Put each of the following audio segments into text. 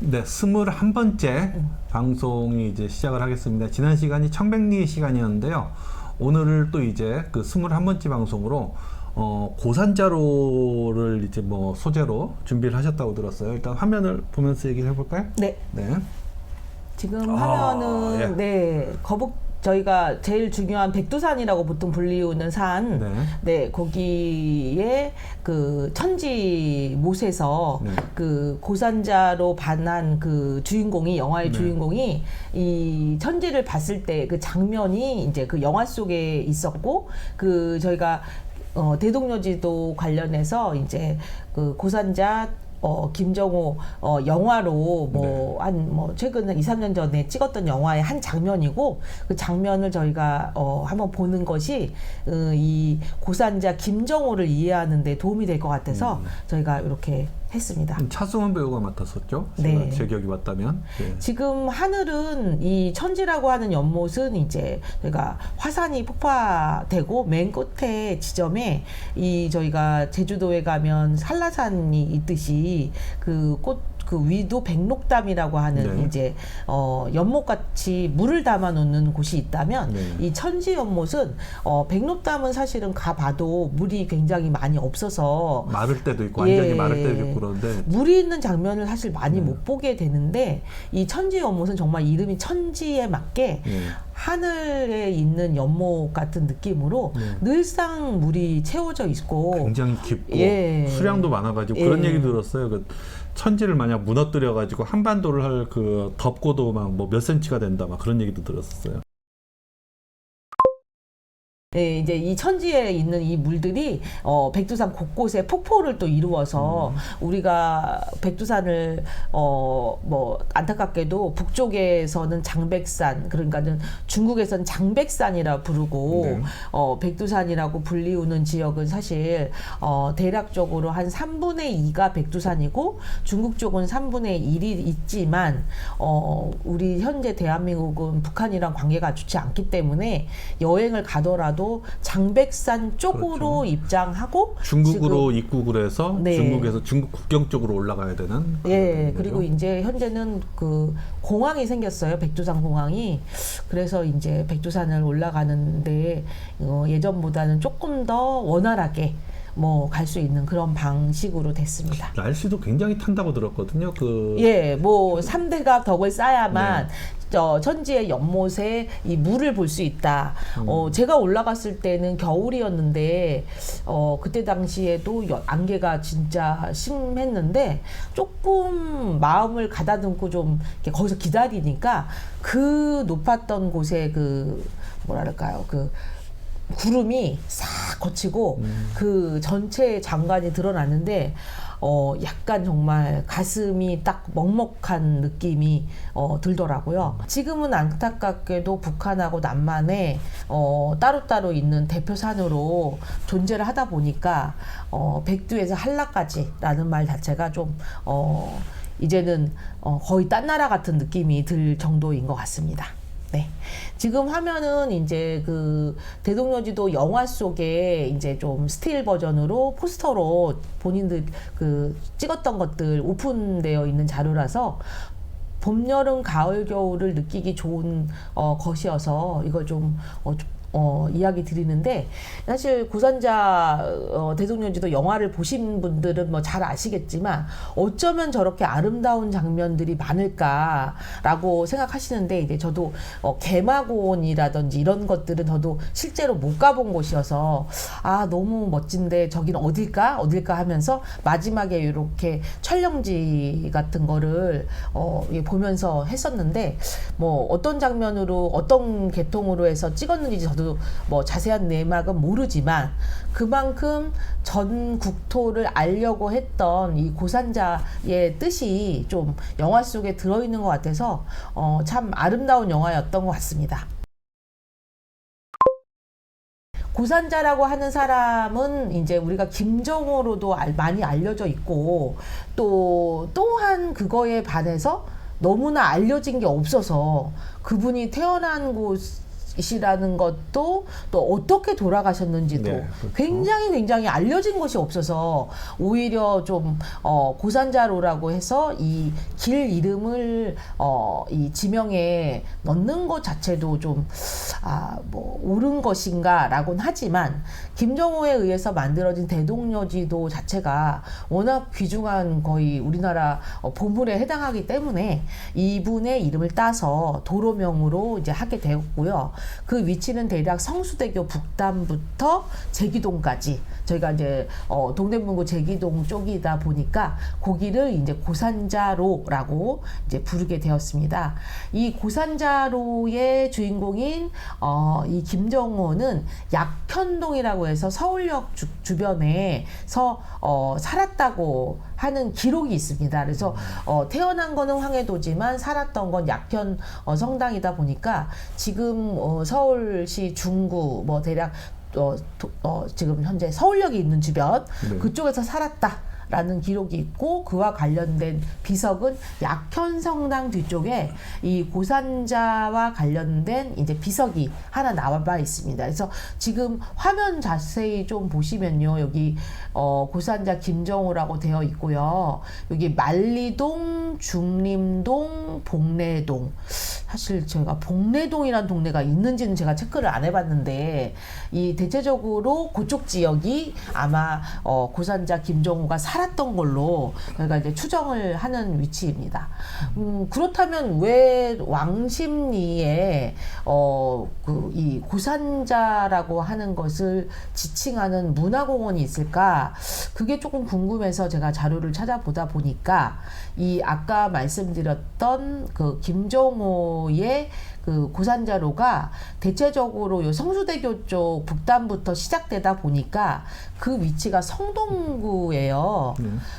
네, 21번째 방송이 이제 시작을 하겠습니다. 지난 시간이 청백리 시간이었는데요. 오늘을 또 이제 그 21번째 방송으로 고산자로를 이제 뭐 소재로 준비를 하셨다고 들었어요. 일단 화면을 보면서 얘기를 해볼까요? 네. 네. 지금 화면은 예. 네, 저희가 제일 중요한 백두산이라고 보통 불리우는 산, 네, 거기에 그 천지 못에서 네. 그 고산자로 반한 그 주인공이, 영화의 네. 주인공이 이 천지를 봤을 때 그 장면이 이제 그 영화 속에 있었고, 그 저희가 대동여지도 관련해서 이제 그 고산자 김정호 영화로 최근 2, 3년 전에 찍었던 영화의 한 장면이고, 그 장면을 저희가 한번 보는 것이 이 고산자 김정호를 이해하는 데 도움이 될 것 같아서 저희가 이렇게 했습니다. 차승원 배우가 맡았었죠? 네. 제 기억이 맞다면. 네. 지금 하늘은 이 천지라고 하는 연못은 이제 저희가 화산이 폭파되고 맨 끝에 지점에 이 저희가 제주도에 가면 한라산이 있듯이 그 위도 백록담이라고 하는 네. 이제 연못같이 물을 담아 놓는 곳이 있다면, 네. 이 천지 연못은 백록담은 사실은 가봐도 물이 굉장히 많이 없어서 마를 때도 있고 완전히 마를 때도 있고 그런데 물이 있는 장면을 사실 많이 네. 못 보게 되는데, 이 천지 연못은 정말 이름이 천지에 맞게 네. 하늘에 있는 연못 같은 느낌으로 네. 늘상 물이 채워져 있고 굉장히 깊고 예. 수량도 많아가지고 그런 얘기 들었어요. 그 천지를 만약 무너뜨려가지고 한반도를 할 그 덮고도 막 뭐 몇 센치가 된다 막 그런 얘기도 들었었어요. 네, 이제 이 천지에 있는 이 물들이 백두산 곳곳에 폭포를 또 이루어서 우리가 백두산을 안타깝게도 북쪽에서는 장백산, 그러니까는 중국에서는 장백산이라 부르고 네. 백두산이라고 불리우는 지역은 사실 대략적으로 한 3분의 2가 백두산이고 중국 쪽은 3분의 1이 있지만 우리 현재 대한민국은 북한이랑 관계가 좋지 않기 때문에 여행을 가더라도 장백산 쪽으로 그렇죠. 입장하고 중국으로 입국을 해서 네. 중국에서 중국 국경 쪽으로 올라가야 되는. 예, 그리고 이제 현재는 그 공항이 생겼어요. 백두산 공항이. 그래서 이제 백두산을 올라가는데 예전보다는 조금 더 원활하게 갈 수 있는 그런 방식으로 됐습니다. 날씨도 굉장히 탄다고 들었거든요. 예, 3대가 덕을 쌓아야만 천지의 연못에 이 물을 볼 수 있다. 제가 올라갔을 때는 겨울이었는데 그때 당시에도 안개가 진짜 심했는데 조금 마음을 가다듬고 좀 이렇게 거기서 기다리니까 그 높았던 곳에 구름이 싹 거치고 그 전체 장관이 드러났는데 약간 정말 가슴이 딱 먹먹한 느낌이 들더라고요. 지금은 안타깝게도 북한하고 남한에 따로따로 있는 대표산으로 존재를 하다 보니까 백두에서 한라까지라는 말 자체가 좀 이제는 거의 딴 나라 같은 느낌이 들 정도인 것 같습니다. 네. 지금 화면은 이제 그 대동여지도 영화 속에 이제 좀 스틸 버전으로 포스터로 본인들 찍었던 것들 오픈되어 있는 자료라서 봄, 여름, 가을, 겨울을 느끼기 좋은 것이어서 이걸 좀 이야기 드리는데, 사실 고산자 대동여지도 영화를 보신 분들은 잘 아시겠지만 어쩌면 저렇게 아름다운 장면들이 많을까라고 생각하시는데, 이제 저도 개마고원이라든지 이런 것들은 저도 실제로 못 가본 곳이어서 너무 멋진데 저기는 어딜까 하면서 마지막에 이렇게 촬영지 같은 거를 보면서 했었는데, 어떤 장면으로 어떤 계통으로 해서 찍었는지 저도 자세한 내막은 모르지만 그만큼 전 국토를 알려고 했던 이 고산자의 뜻이 좀 영화 속에 들어있는 것 같아서 참 아름다운 영화였던 것 같습니다. 고산자라고 하는 사람은 이제 우리가 김정호로도 많이 알려져 있고 또한 그거에 반해서 너무나 알려진 게 없어서 그분이 태어난 곳이라는 것도 또 어떻게 돌아가셨는지도 네, 그렇죠. 굉장히 알려진 것이 없어서 오히려 좀 고산자로라고 해서 이 길 이름을 이 지명에 넣는 것 자체도 좀 뭐 옳은 것인가라고는 하지만 김정호에 의해서 만들어진 대동여지도 자체가 워낙 귀중한 거의 우리나라 보물에 해당하기 때문에 이분의 이름을 따서 도로명으로 이제 하게 되었고요. 그 위치는 대략 성수대교 북단부터 제기동까지 저희가 이제 동대문구 제기동 쪽이다 보니까 거기를 이제 고산자로라고 이제 부르게 되었습니다. 이 고산자로의 주인공인 이 김정호는 약현동이라고 해서 서울역 주변에서 살았다고 하는 기록이 있습니다. 그래서 태어난 거는 황해도지만 살았던 건 약현 성당이다 보니까 지금 서울시 중구 뭐 대략 지금 현재 서울역이 있는 주변 네. 그쪽에서 살았다. 라는 기록이 있고 그와 관련된 비석은 약현성당 뒤쪽에 이 고산자와 관련된 이제 비석이 하나 나와 있습니다. 그래서 지금 화면 자세히 좀 보시면요, 여기 고산자 김정호라고 되어 있고요. 여기 만리동, 중림동, 복례동. 사실 제가 복례동이라는 동네가 있는지는 제가 체크를 안 해봤는데 이 대체적으로 그쪽 지역이 아마 고산자 김정호가 살았던 걸로 저희가 이제 추정을 하는 위치입니다. 그렇다면 왜 왕십리에 이 고산자라고 하는 것을 지칭하는 문화공원이 있을까? 그게 조금 궁금해서 제가 자료를 찾아보다 보니까 이 아까 말씀드렸던 그 김정호의 그 고산자로가 대체적으로 요 성수대교 쪽 북단부터 시작되다 보니까 그 위치가 성동구예요.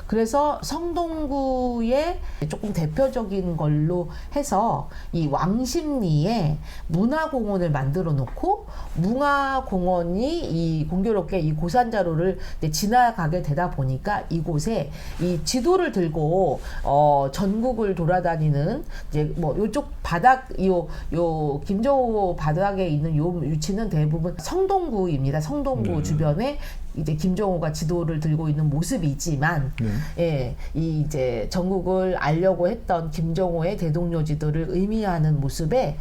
그래서 성동구의 조금 대표적인 걸로 해서 이 왕십리에 문화공원을 만들어 놓고 문화공원이 이 공교롭게 이 고산자로를 지나가게 되다 보니까 이곳에 이 지도를 들고 전국을 돌아다니는 이제 뭐 요쪽 바닥 요 김정호 바닥에 있는 요 위치는 대부분 성동구입니다. 성동구 주변에 이제 김정호가 지도를 들고 있는 모습이지만, 예, 이 이제 전국을 알려고 했던 김정호의 대동여지도를 의미하는 모습에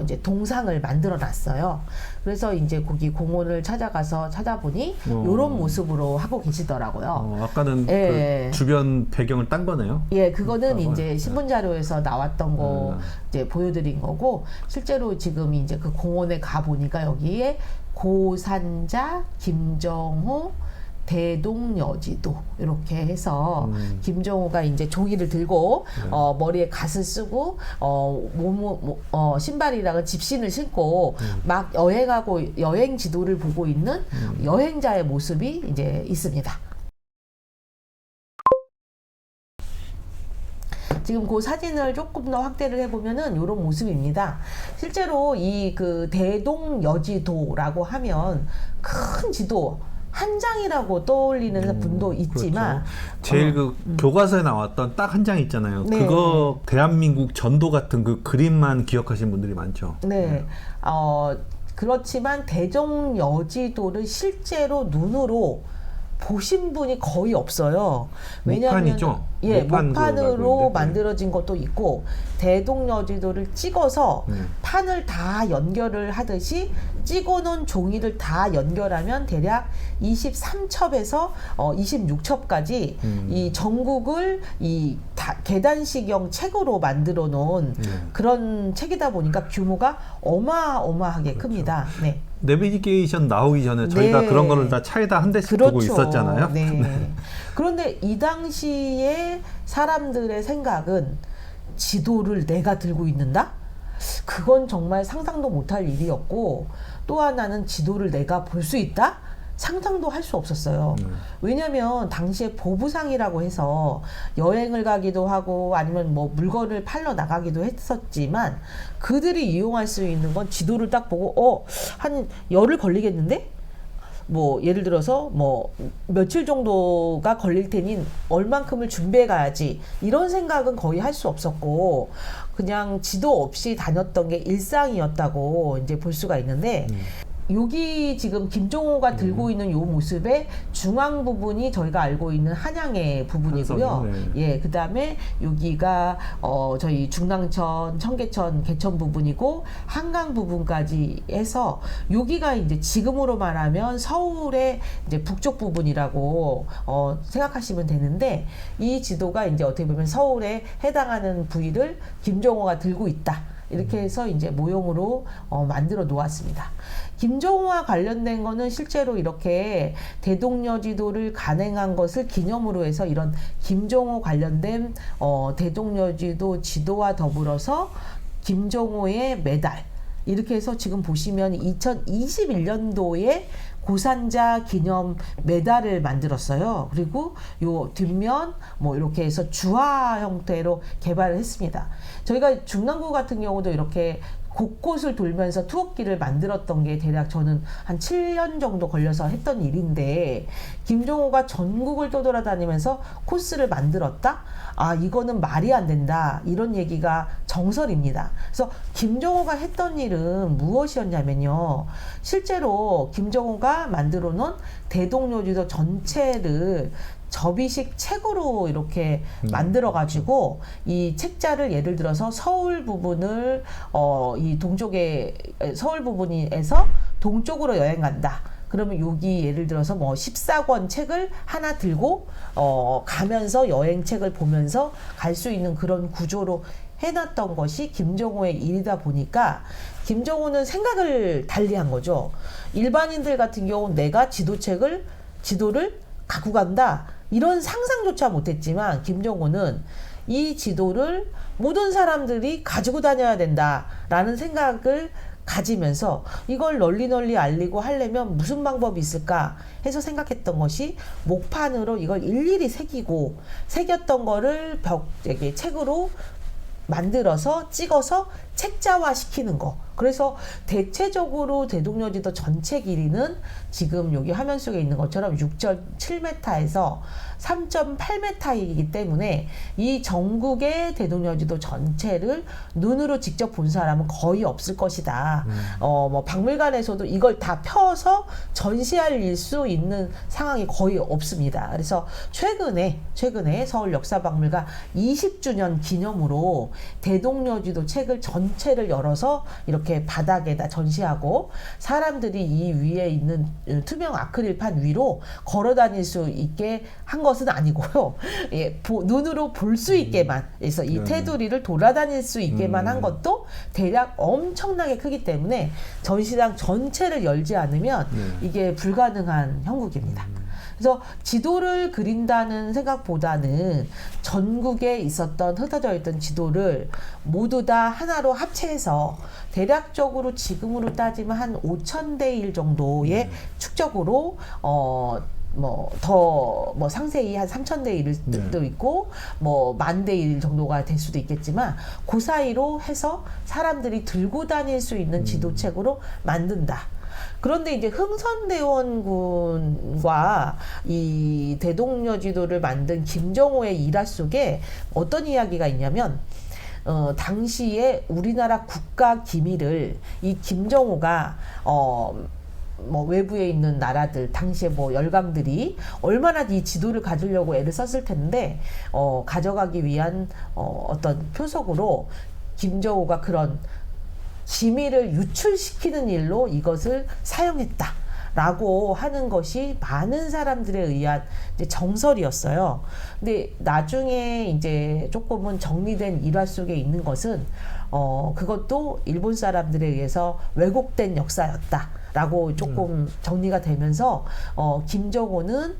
이제 동상을 만들어 놨어요. 그래서 이제 거기 공원을 찾아가서 찾아보니 요런 모습으로 하고 계시더라고요. 아까는 예. 그 주변 배경을 딴 거네요. 예, 그거는 이제 신문 자료에서 나왔던 거 이제 보여드린 거고, 실제로 지금 이제 그 공원에 가 보니까 여기에 고산자, 김정호, 대동여지도 이렇게 해서 김정호가 이제 종이를 들고 머리에 갓을 쓰고 신발이랑 집신을 신고 막 여행하고 여행 지도를 보고 있는 여행자의 모습이 이제 있습니다. 지금 그 사진을 조금 더 확대를 해보면은 이런 모습입니다. 실제로 이 그 대동여지도라고 하면 큰 지도 한 장이라고 떠올리는 분도 있지만, 그렇죠. 제일 그 교과서에 나왔던 딱 한 장 있잖아요. 네. 그거 대한민국 전도 같은 그 그림만 기억하시는 분들이 많죠. 네. 그렇지만 대동여지도를 실제로 눈으로 보신 분이 거의 없어요. 왜냐하면 목판이죠? 예, 목판 목판으로 만들어진 것도 있고 대동여지도를 찍어서 판을 다 연결을 하듯이 찍어놓은 종이를 다 연결하면 대략 23첩에서 26첩까지 이 전국을 이 계단식형 책으로 만들어 놓은 그런 책이다 보니까 규모가 어마어마하게 큽니다. 네. 내비게이션 나오기 전에 저희가 네. 그런 거를 다 차에다 한 대씩 그렇죠. 두고 있었잖아요. 네. 그런데 이 당시에 사람들의 생각은 지도를 내가 들고 있는다? 그건 정말 상상도 못할 일이었고, 또 하나는 지도를 내가 볼 수 있다? 상상도 할 수 없었어요. 왜냐하면 당시에 보부상이라고 해서 여행을 가기도 하고 아니면 뭐 물건을 팔러 나가기도 했었지만 그들이 이용할 수 있는 건 지도를 딱 보고 한 열흘 걸리겠는데? 뭐 예를 들어서 뭐 며칠 정도가 걸릴 테니 얼만큼을 준비해 가야지 이런 생각은 거의 할 수 없었고 그냥 지도 없이 다녔던 게 일상이었다고 이제 볼 수가 있는데 여기 지금 김종호가 들고 있는 요 모습의 중앙 부분이 저희가 알고 있는 한양의 부분이고요. 한성이요? 네. 예, 그다음에 여기가 저희 중랑천, 청계천, 개천 부분이고 한강 부분까지 해서 여기가 이제 지금으로 말하면 서울의 이제 북쪽 부분이라고 생각하시면 되는데 이 지도가 이제 어떻게 보면 서울에 해당하는 부위를 김종호가 들고 있다. 이렇게 해서 이제 모형으로 만들어 놓았습니다. 김종호와 관련된 거는 실제로 이렇게 대동여지도를 간행한 것을 기념으로 해서 이런 김종호 관련된 대동여지도 지도와 더불어서 김종호의 메달 이렇게 해서 지금 보시면 2021년도에 고산자 기념 메달을 만들었어요. 그리고 요 뒷면 뭐 이렇게 해서 주화 형태로 개발을 했습니다. 저희가 중랑구 같은 경우도 이렇게 곳곳을 돌면서 투어길을 만들었던 게 대략 저는 한 7년 정도 걸려서 했던 일인데 김종호가 전국을 떠돌아다니면서 코스를 만들었다? 아 이거는 말이 안 된다 이런 얘기가 정설입니다. 그래서 김종호가 했던 일은 무엇이었냐면요 실제로 김종호가 만들어 놓은 대동여지도 전체를 접이식 책으로 이렇게 만들어 가지고 이 책자를 예를 들어서 서울 부분을 이 동쪽에 서울 부분에서 동쪽으로 여행 간다. 그러면 여기 예를 들어서 뭐 14권 책을 하나 들고 가면서 여행책을 보면서 갈 수 있는 그런 구조로 해놨던 것이 김종호의 일이다 보니까 김종호는 생각을 달리한 거죠. 일반인들 같은 경우는 내가 지도를 갖고 간다. 이런 상상조차 못했지만 김종호는 이 지도를 모든 사람들이 가지고 다녀야 된다라는 생각을 가지면서 이걸 널리 알리고 하려면 무슨 방법이 있을까 해서 생각했던 것이 목판으로 이걸 일일이 새겼던 거를 책으로 만들어서 찍어서 책자화 시키는 거. 그래서 대체적으로 대동여지도 전체 길이는 지금 여기 화면 속에 있는 것처럼 6.7m에서 3.8m이기 때문에 이 전국의 대동여지도 전체를 눈으로 직접 본 사람은 거의 없을 것이다. 뭐 박물관에서도 이걸 다 펴서 전시할 수 있는 상황이 거의 없습니다. 그래서 최근에 서울 역사박물관 20주년 기념으로 대동여지도 책을 전체를 열어서 이렇게 바닥에다 전시하고 사람들이 이 위에 있는 투명 아크릴판 위로 걸어 다닐 수 있게 한 것은 아니고요. 예, 눈으로 볼 수 있게만 그래서 이 테두리를 돌아다닐 수 있게만 한 것도 대략 엄청나게 크기 때문에 전시장 전체를 열지 않으면 이게 불가능한 형국입니다. 그래서 지도를 그린다는 생각보다는 전국에 있었던 흩어져 있던 지도를 모두 다 하나로 합체해서 대략적으로 지금으로 따지면 한 5,000대 1 정도의 축적으로 더 상세히 한 3,000대 1도 있고 뭐 10,000대 1 정도가 될 수도 있겠지만 그 사이로 해서 사람들이 들고 다닐 수 있는 지도책으로 만든다. 그런데 이제 흥선대원군과 이 대동여지도를 만든 김종호의 일화 속에 어떤 이야기가 있냐면 당시에 우리나라 국가 기밀을 이 김종호가 뭐 외부에 있는 나라들 당시에 뭐 열강들이 얼마나 이 지도를 가지려고 애를 썼을 텐데 가져가기 위한 어떤 표석으로 김종호가 그런 기밀을 유출시키는 일로 이것을 사용했다라고 하는 것이 많은 사람들에 의한 이제 정설이었어요. 근데 나중에 이제 조금은 정리된 일화 속에 있는 것은 그것도 일본 사람들에 의해서 왜곡된 역사였다라고 조금 정리가 되면서 김종호는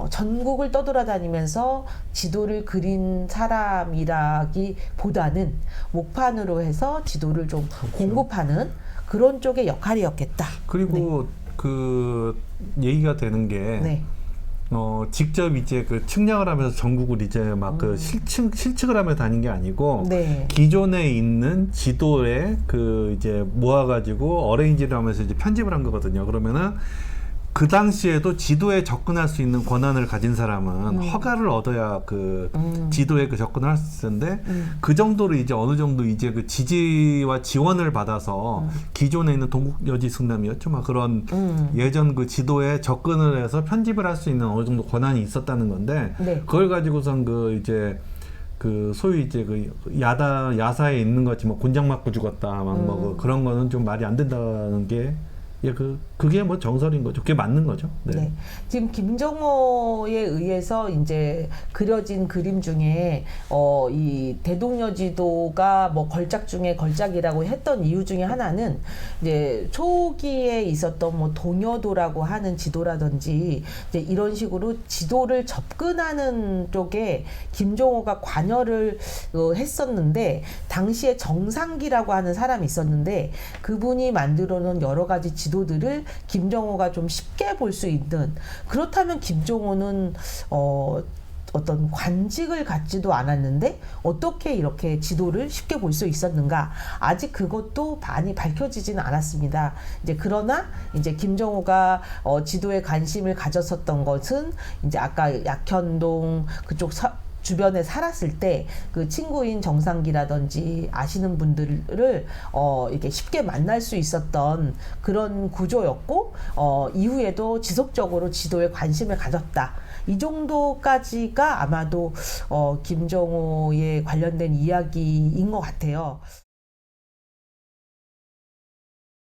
전국을 떠돌아다니면서 지도를 그린 사람이라기보다는 목판으로 해서 지도를 좀 공급하는 그런 쪽의 역할이었겠다. 그리고 그 얘기가 되는 게 직접 이제 그 측량을 하면서 전국을 이제 막 그 실측을 하며 다닌 게 아니고 기존에 있는 지도에 그 이제 모아가지고 어레인지를 하면서 이제 편집을 한 거거든요. 그러면은 그 당시에도 지도에 접근할 수 있는 권한을 가진 사람은 허가를 얻어야 그 지도에 그 접근을 할 수 있는데 그 정도로 이제 어느 정도 이제 그 지지와 지원을 받아서 기존에 있는 동국여지 승남이었죠. 막 그런 예전 그 지도에 접근을 해서 편집을 할 수 있는 어느 정도 권한이 있었다는 건데 네. 그걸 가지고선 그 이제 그 소위 이제 그 야사에 있는 거지 뭐 곤장 맞고 죽었다 막 뭐 그런 거는 좀 말이 안 된다는 게 예, 그게 뭐 정설인 거죠. 그게 맞는 거죠. 네. 네. 지금 김정호에 의해서 이제 그려진 그림 중에 이 대동여지도가 뭐 걸작 중에 걸작이라고 했던 이유 중에 하나는 이제 초기에 있었던 뭐 동여도라고 하는 지도라든지 이제 이런 식으로 지도를 접근하는 쪽에 김정호가 관여를 했었는데 당시에 정상기라고 하는 사람이 있었는데 그분이 만들어 놓은 여러 가지 지도들을 김정호가 좀 쉽게 볼 수 있는 그렇다면 김정호는 어떤 관직을 갖지도 않았는데 어떻게 이렇게 지도를 쉽게 볼 수 있었는가 아직 그것도 많이 밝혀지지는 않았습니다. 이제 그러나 이제 김정호가 지도에 관심을 가졌었던 것은 이제 아까 약현동 그쪽 주변에 살았을 때 그 친구인 정상기라든지 아시는 분들을 이렇게 쉽게 만날 수 있었던 그런 구조였고 이후에도 지속적으로 지도에 관심을 가졌다. 이 정도까지가 아마도 김정호에 관련된 이야기인 것 같아요.